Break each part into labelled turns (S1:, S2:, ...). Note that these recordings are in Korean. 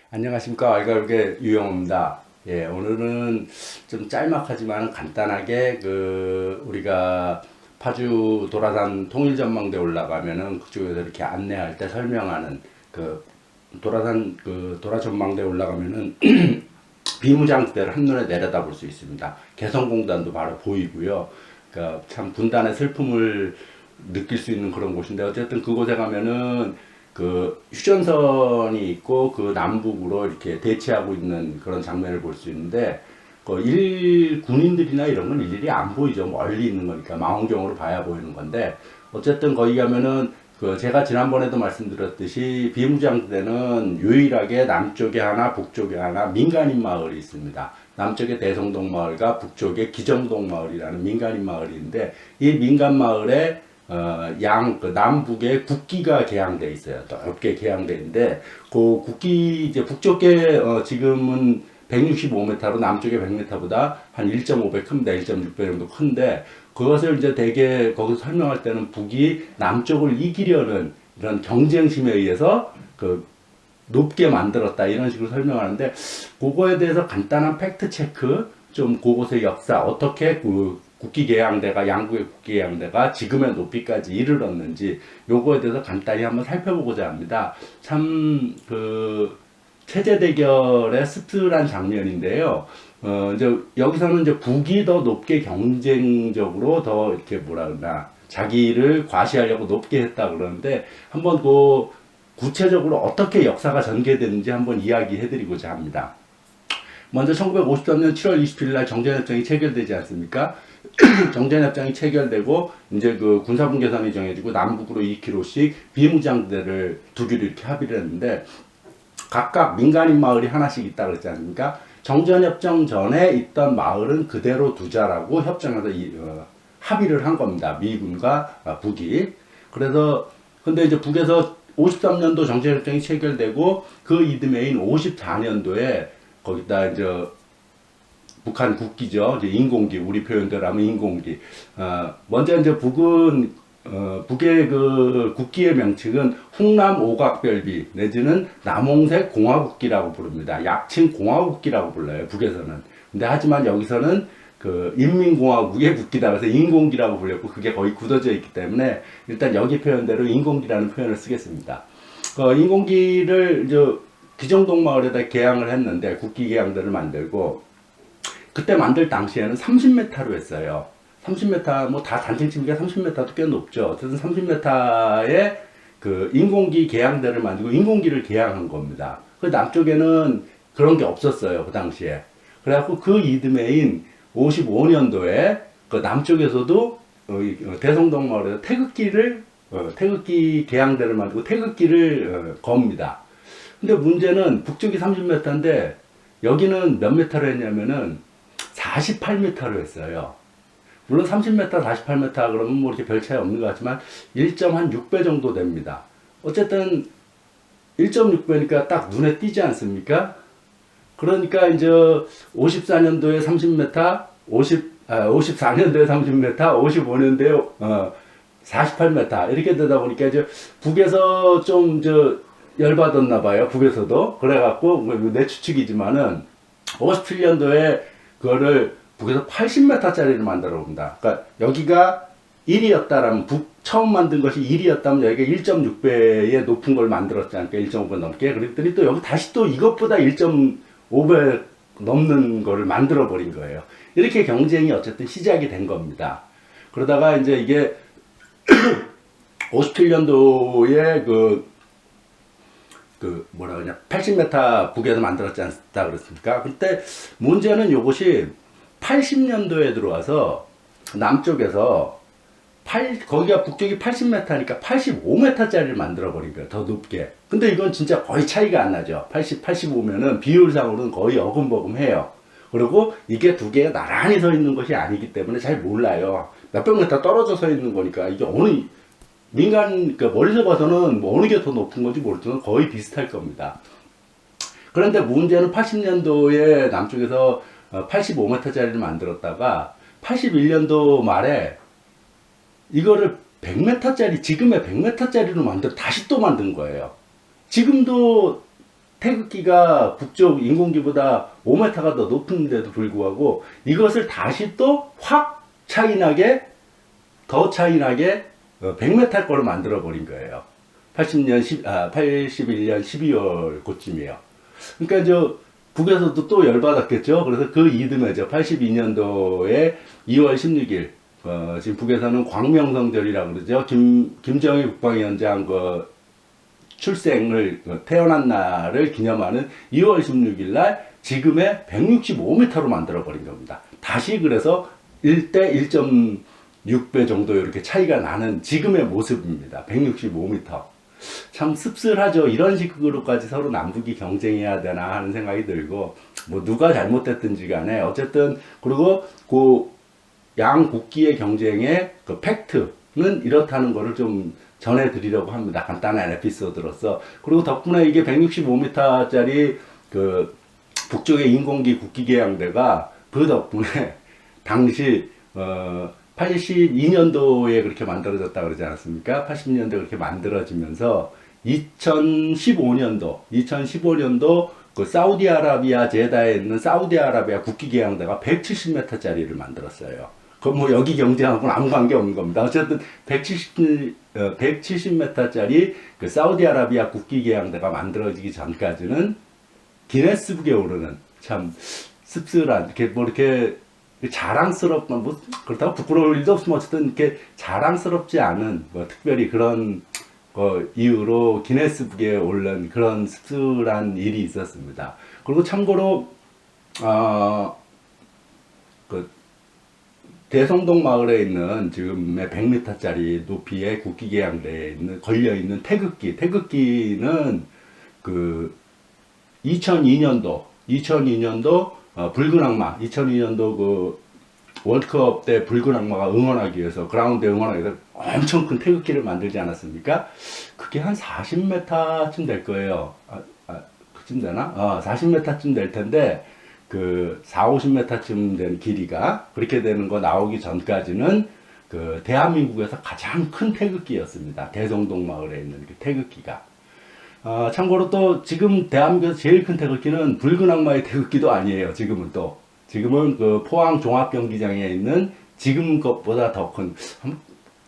S1: 안녕하십니까. 알갈국의 유영호입니다. 예, 오늘은 좀 짤막하지만 간단하게 우리가 파주 도라산 통일전망대 올라가면은 그쪽에서 이렇게 안내할 때 설명하는 도라산 도라전망대 올라가면은 비무장지대를 한눈에 내려다볼 수 있습니다. 개성공단도 바로 보이고요. 그러니까 참 분단의 슬픔을 느낄 수 있는 그런 곳인데, 어쨌든 그곳에 가면은 휴전선이 있고 그 남북으로 이렇게 대치하고 있는 그런 장면을 볼 수 있는데, 군인들이나 이런 건 일일이 안 보이죠. 멀리 있는 거니까 망원경으로 봐야 보이는 건데, 어쨌든 거기 가면은 제가 지난번에도 말씀드렸듯이 비무장지대는 유일하게 남쪽에 하나 북쪽에 하나 민간인 마을이 있습니다. 남쪽에 대성동 마을과 북쪽에 기정동 마을이라는 민간인 마을인데, 이 민간 마을에 남북에 국기가 개양돼 있어요. 넓게 개양돼 있는데, 그 국기, 이제 북쪽에, 지금은 165m로 남쪽에 100m보다 한 1.5배 큽니다. 1.6배 정도 큰데, 그것을 이제 대개 거기서 설명할 때는 북이 남쪽을 이기려는 이런 경쟁심에 의해서 높게 만들었다, 이런 식으로 설명하는데, 그거에 대해서 간단한 팩트 체크, 좀 그곳의 역사, 어떻게 국기개양대가, 양국의 국기개양대가 지금의 높이까지 이르렀는지, 요거에 대해서 간단히 한번 살펴보고자 합니다. 참 체제 대결의 씁쓸한 장면인데요. 이제 여기서는 이제 북이 더 높게 경쟁적으로 더 이렇게 뭐라 그러나 자기를 과시하려고 높게 했다 그러는데, 한번 구체적으로 어떻게 역사가 전개되는지 한번 이야기해드리고자 합니다. 먼저 1953년 7월 27일 날 정전협정이 체결되지 않습니까? 정전협정이 체결되고 이제 군사분계선이 정해지고 남북으로 2km씩 비무장지대를 두기로 이렇게 합의를 했는데, 각각 민간인 마을이 하나씩 있다 그랬지 않습니까? 정전협정 전에 있던 마을은 그대로 두자라고 협정에서 합의를 한 겁니다. 미군과 북이. 그래서 근데 이제 북에서 53년도 정전협정이 체결되고 그 이듬해인 54년도에 거기다 이제 북한 국기죠. 이제 인공기, 우리 표현대로 하면 인공기. 먼저 이제 북의 국기의 명칭은 훈남 오각별비 내지는 남홍색 공화국기라고 부릅니다. 약칭 공화국기라고 불러요, 북에서는. 근데 하지만 여기서는 인민공화국의 국기다 그래서 인공기라고 불렸고, 그게 거의 굳어져 있기 때문에 일단 여기 표현대로 인공기라는 표현을 쓰겠습니다. 인공기를 이제 기정동 마을에다 개양을 했는데, 국기 개양대를 만들고, 그때 만들 당시에는 30m로 했어요. 30m, 뭐 다 단층 치니까 30m도 꽤 높죠. 어쨌든 30m의 인공기 개양대를 만들고 인공기를 개양한 겁니다. 그 남쪽에는 그런 게 없었어요, 그 당시에. 그래갖고 그 이듬해인 55년도에 남쪽에서도 대성동 마을에서 태극기 개양대를 만들고 태극기를 겁니다. 근데 문제는 북쪽이 30m인데 여기는 몇 m로 했냐면은 48m로 했어요. 물론 30m, 48m 그러면 뭐 이렇게 별 차이 없는 것 같지만 1.6배 정도 됩니다. 어쨌든 1.6배니까 딱 눈에 띄지 않습니까? 그러니까 이제 54년도에 30m, 54년도에 30m, 55년도에 48m 이렇게 되다 보니까 이제 북에서 좀 열받았나 봐요. 북에서도. 그래갖고 내 추측이지만은 57년도에 그거를 북에서 80m짜리를 만들어 봅니다. 그러니까 여기가 1이었다라면 처음 만든 것이 1이었다면 여기가 1.6배의 높은 걸 만들었지 않을까? 1.5배 넘게. 그랬더니 또 여기 다시 또 이것보다 1.5배 넘는 거를 만들어 버린 거예요. 이렇게 경쟁이 어쨌든 시작이 된 겁니다. 그러다가 이제 이게 57년도에 뭐라 그러냐, 80m 북에서 만들었지 않다 그랬습니까? 그때 문제는 요것이 80년도에 들어와서 남쪽에서 거기가 북쪽이 80m니까 85m짜리를 만들어 버린 거예요. 더 높게. 근데 이건 진짜 거의 차이가 안 나죠. 85면은 비율상으로는 거의 어금버금해요. 그리고 이게 두 개가 나란히 서 있는 것이 아니기 때문에 잘 몰라요. 몇백 미터 떨어져 서 있는 거니까 이게 멀리서 봐서는 뭐 어느 게 더 높은 건지 모르지만 거의 비슷할 겁니다. 그런데 문제는 80년도에 남쪽에서 85m짜리를 만들었다가 81년도 말에 이거를 100m짜리, 지금의 100m짜리로 다시 또 만든 거예요. 지금도 태극기가 북쪽 인공기보다 5m가 더 높은데도 불구하고 이것을 다시 또 확 차이나게 더 차이나게 100m 거로 만들어 버린 거예요. 81년 12월 그쯤이에요. 그러니까 저 북에서도 또 열받았겠죠. 그래서 그 이듬해죠. 82년도에 2월 16일 지금 북에서는 광명성절이라고 그러죠. 김정일 국방위원장 출생을 태어난 날을 기념하는 2월 16일 날 지금의 165m로 만들어 버린 겁니다. 다시 그래서 1대 1.6배 정도 이렇게 차이가 나는 지금의 모습입니다. 165m. 참 씁쓸하죠. 이런 식으로까지 서로 남북이 경쟁해야 되나 하는 생각이 들고, 뭐 누가 잘못됐든지 간에 어쨌든, 그리고 그 양 국기의 경쟁의 그 팩트는 이렇다는 거를 좀 전해드리려고 합니다. 간단한 에피소드로서. 그리고 덕분에 이게 165m짜리 그 북쪽의 인공기 국기계양대가 그 덕분에 당시 82년도에 그렇게 만들어졌다 그러지 않았습니까? 80년도에 그렇게 만들어지면서 2015년도 그 사우디아라비아 제다에 있는 사우디아라비아 국기계양대가 170m짜리를 만들었어요. 그럼 뭐 여기 경쟁하고는 아무 관계 없는 겁니다. 어쨌든 170m짜리 그 사우디아라비아 국기계양대가 만들어지기 전까지는 기네스북에 오르는 참 씁쓸한 이렇게 자랑스럽던 뭐 그렇다고 부끄러울 일도 없으면 어쨌든 이렇게 자랑스럽지 않은 뭐 특별히 그런 이유로 기네스북에 오른 그런 씁쓸한 일이 있었습니다. 그리고 참고로 그 대성동 마을에 있는 지금의 100m짜리 높이의 국기계양대에 있는 걸려있는 태극기는 그 2002년도 붉은 악마 2002년도 그 월드컵 때 붉은 악마가 응원하기 위해서 그라운드에 응원하기 위해서 엄청 큰 태극기를 만들지 않았습니까? 그게 한 40m쯤 될 거예요. 그쯤 되나? 40m쯤 될 텐데 그 40~50m쯤 되는 길이가 그렇게 되는 거 나오기 전까지는 그 대한민국에서 가장 큰 태극기였습니다. 대성동 마을에 있는 그 태극기가. 참고로 또 지금 대한민국에서 제일 큰 태극기는 붉은 악마의 태극기도 아니에요. 지금은 그 포항 종합경기장에 있는 지금 것보다 더 큰,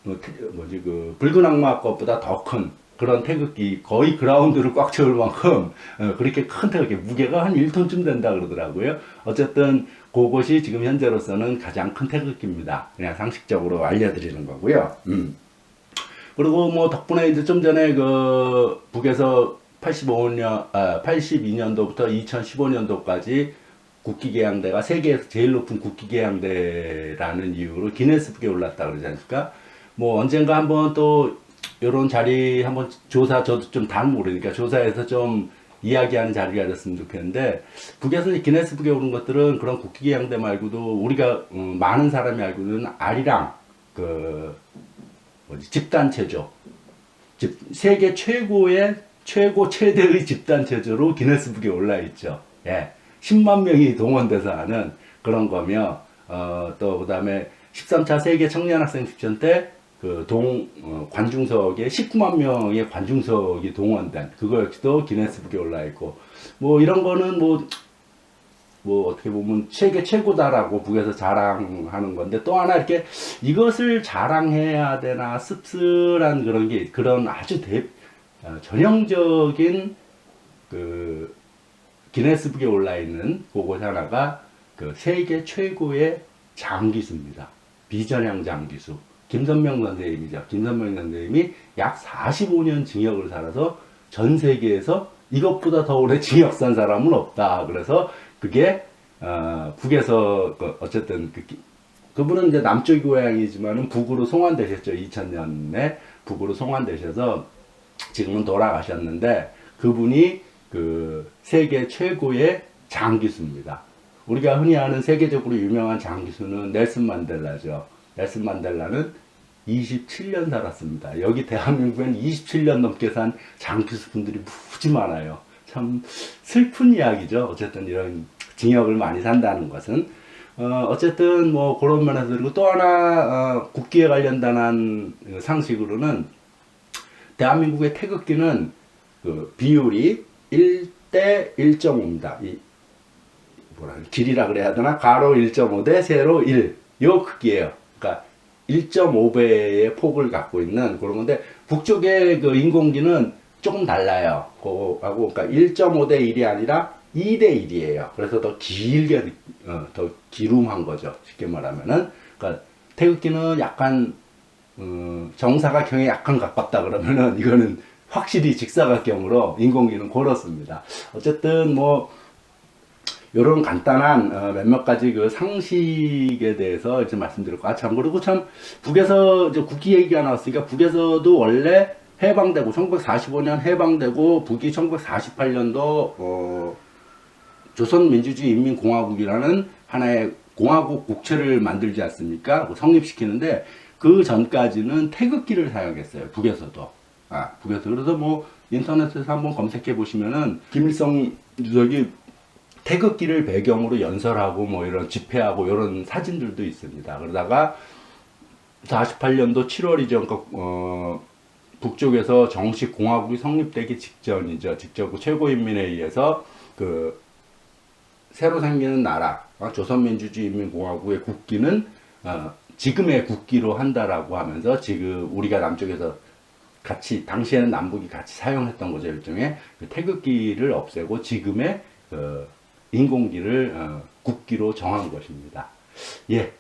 S1: 그 붉은 악마 것보다 더 큰 그런 태극기, 거의 그라운드를 꽉 채울 만큼 그렇게 큰 태극기, 무게가 한 1톤쯤 된다 그러더라고요. 어쨌든 그것이 지금 현재로서는 가장 큰 태극기입니다. 그냥 상식적으로 알려드리는 거고요. 그리고 뭐 덕분에 이제 좀 전에 그 북에서 82년도부터 2015년도까지 국기계양대가 세계에서 제일 높은 국기계양대라는 이유로 기네스북에 올랐다 그러지 않습니까? 뭐 언젠가 한번 또 이런 자리 한번 저도 좀 잘 모르니까 조사해서 좀 이야기하는 자리가 됐으면 좋겠는데, 북에서 기네스북에 오른 것들은 그런 국기계양대 말고도 우리가 많은 사람이 알고 있는 아리랑 집단체조, 세계 최대의 집단체조로 기네스북에 올라 있죠. 예. 10만 명이 동원돼서 하는 그런 거며, 또 그다음에 13차 세계 청년학생 축전 때 관중석에 19만 명의 관중석이 동원된 그거 역시도 기네스북에 올라 있고, 뭐 이런 거는 뭐 어떻게 보면 세계 최고다라고 북에서 자랑하는 건데, 또 하나 이렇게 이것을 자랑해야 되나 씁쓸한 그런 아주 전형적인 그 기네스북에 올라 있는 그것 하나가 그 세계 최고의 장기수입니다. 비전향 장기수. 김선명 선생님이죠. 김선명 선생님이 약 45년 징역을 살아서 전 세계에서 이것보다 더 오래 징역 산 사람은 없다. 그래서 그게 북에서 어쨌든 그분은 이제 남쪽 고향이지만은 북으로 송환되셨죠. 2000년에 북으로 송환되셔서 지금은 돌아가셨는데, 그분이 그 세계 최고의 장기수입니다. 우리가 흔히 아는 세계적으로 유명한 장기수는 넬슨 만델라죠. 넬슨 만델라는 27년 살았습니다. 여기 대한민국엔 27년 넘게 산 장기수 분들이 무지 많아요. 참 슬픈 이야기죠. 어쨌든 이런 징역을 많이 산다는 것은. 어쨌든 뭐 그런 면에서. 그리고 또 하나 국기에 관련된 상식으로는 대한민국의 태극기는 그 비율이 대 1.5입니다. 이 뭐라 길이라 그래야 되나? 가로 1.5 대 세로 1. 요 크기예요. 그러니까 1.5배의 폭을 갖고 있는 그런 건데 북쪽의 그 인공기는 조금 달라요. 그거하고 그러니까 1.5 대 1이 아니라 2 대 1이에요. 그래서 더 길게 더 기름한 거죠. 쉽게 말하면은 그러니까 태극기는 약간 정사각형에 약간 가깝다 그러면은 이거는 확실히 직사각형으로 인공기는 그렇습니다. 어쨌든 뭐 요런 간단한 몇몇 가지 그 상식에 대해서 이제 말씀드렸고, 참 그리고 참 북에서 이제 국기 얘기가 나왔으니까 북에서도 원래 해방되고 1945년 해방되고 북이 1948년도 조선민주주의인민공화국이라는 하나의 공화국 국채를 만들지 않습니까? 성립시키는데 그 전까지는 태극기를 사용했어요. 북에서도. 북에서. 그래서 뭐 인터넷에서 한번 검색해 보시면은 김일성 주석이 태극기를 배경으로 연설하고 뭐 이런 집회하고 이런 사진들도 있습니다. 그러다가 48년도 7월이죠. 그러니까 북쪽에서 정식 공화국이 성립되기 직전이죠. 직접 최고인민회의에서 그 새로 생기는 나라 조선민주주의인민공화국의 국기는 지금의 국기로 한다라고 하면서 지금 우리가 남쪽에서 같이 당시에는 남북이 같이 사용했던 거죠. 일종의 그 태극기를 없애고 지금의 인공기를 국기로 정한 것입니다. 예.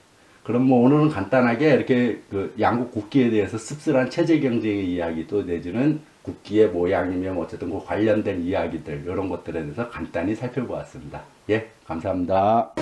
S1: 그럼 뭐 오늘은 간단하게 이렇게 그 양국 국기에 대해서 씁쓸한 체제 경쟁의 이야기도 내지는 국기의 모양이며 어쨌든 그 관련된 이야기들 이런 것들에 대해서 간단히 살펴보았습니다. 예, 감사합니다.